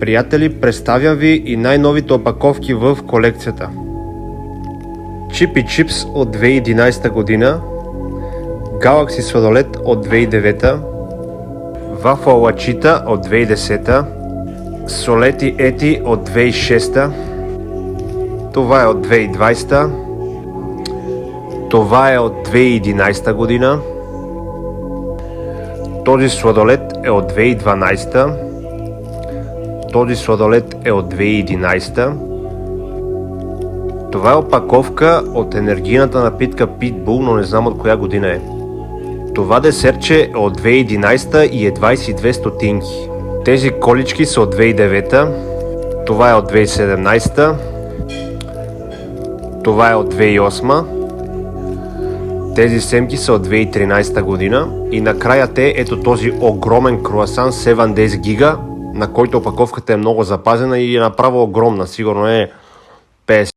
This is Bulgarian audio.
Приятели, представям ви и най-новите опаковки в колекцията. Чип и чипс от 2011 година, Galaxy сладолед от 2009, Вафла лачита от 2010, Солети ети от 2006, това е от 2020, това е от 2011 година, този сладолед е от 2012, този сладолед е от 2011. Това е опаковка от енергийната напитка Pitbull, но не знам от коя година е. Това десертче е от 2011 и е 22 стотинки. Тези колички са от 2009, това е от 2017, това е от 2008, тези семки са от 2013 година и накрая ето този огромен круасан 7 Days Giga, на който опаковката е много запазена и е направо огромна, сигурно е 50